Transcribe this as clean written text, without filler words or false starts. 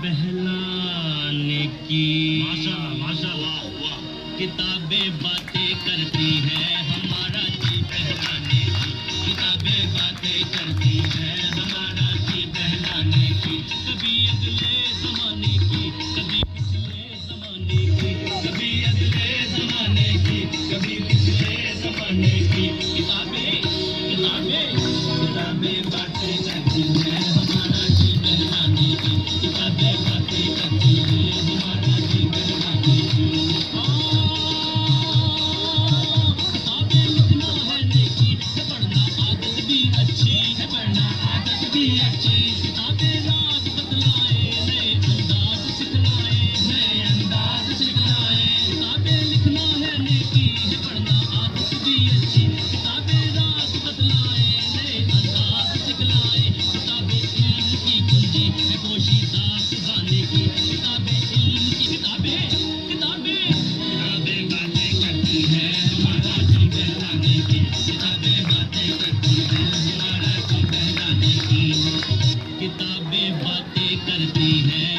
बहलाने की। माशाल्लाह माशाल्लाह, वाह। किताबें बातें करती हैं हमारा जी बहलाने की। किताबें बातें करती हैं हमारा जी बहलाने की। कभी अगले जमाने की, कभी पिछले जमाने की, कभी अगले जमाने की, कभी पिछले जमाने की। किताबें किताबें किताबें बातें करती हैं हमारा जी बहलाने की। किताबें बातें करती हैं हमारा जी बहलाने की। किताबें लिखना है नेकी है, पढ़ना आदत भी अच्छी है, पढ़ना आदत भी अच्छी। किताबें राज बतलाए, नए अंदाज सिखलाए, नए अंदाज सिखलाए। किताबें लिखना है नेकी है, पढ़ना आदत भी अच्छी। किताबें राज बतलाए, नए अंदाज सिखलाए। किताबें इल्म की कुंजी है, पोशीदा खजाने की। किताबें इल्म की किताबें किताबें किताबें बातें करती हैं हमारा जी बहलाने की। किताबें बातें करती हैं हमारा जी बहलाने की। किताबें बातें करती हैं